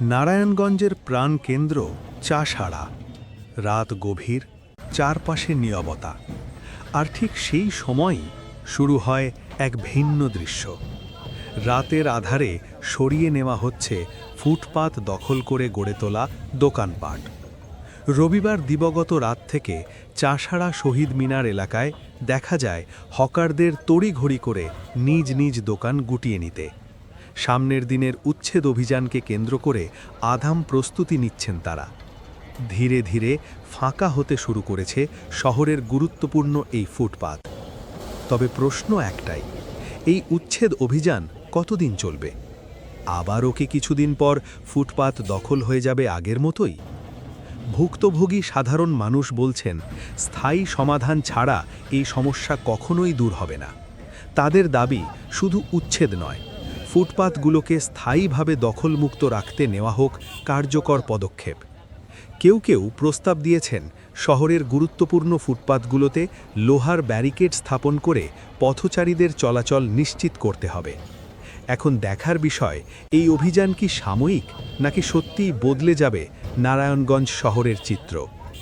নারায়ণগঞ্জের প্রাণকেন্দ্র চাষাড়া। রাত গভীর, চারপাশে নীরবতা। আর ঠিক সেই সময়ই শুরু হয় এক ভিন্ন দৃশ্য। রাতের আধারে সরিয়ে নেওয়া হচ্ছে ফুটপাত দখল করে গড়ে তোলা দোকানপাট। রবিবার দিবগত রাত থেকে চাষাড়া শহীদ মিনার এলাকায় দেখা যায় হকারদের তড়িঘড়ি করে নিজ নিজ দোকান গুটিয়ে নিতে। সামনের দিনের উচ্ছেদ অভিযানকে কেন্দ্র করে আধাম প্রস্তুতি নিচ্ছেন তারা। ধীরে ধীরে ফাঁকা হতে শুরু করেছে শহরের গুরুত্বপূর্ণ এই ফুটপাত। তবে প্রশ্ন একটাই, এই উচ্ছেদ অভিযান কতদিন চলবে? আবারও কি কিছুদিন পর ফুটপাত দখল হয়ে যাবে আগের মতোই? ভুক্তভোগী সাধারণ মানুষ বলছেন, স্থায়ী সমাধান ছাড়া এই সমস্যা কখনোই দূর হবে না। তাদের দাবি শুধু উচ্ছেদ নয়, ফুটপাতগুলোকে স্থায়ীভাবে দখলমুক্ত রাখতে নেওয়া হোক কার্যকর পদক্ষেপ। কেউ কেউ প্রস্তাব দিয়েছেন শহরের গুরুত্বপূর্ণ ফুটপাতগুলোতে লোহার ব্যারিকেড স্থাপন করে পথচারীদের চলাচল নিশ্চিত করতে হবে। এখন দেখার বিষয়, এই অভিযান কি সাময়িক নাকি সত্যিই বদলে যাবে নারায়ণগঞ্জ শহরের চিত্র।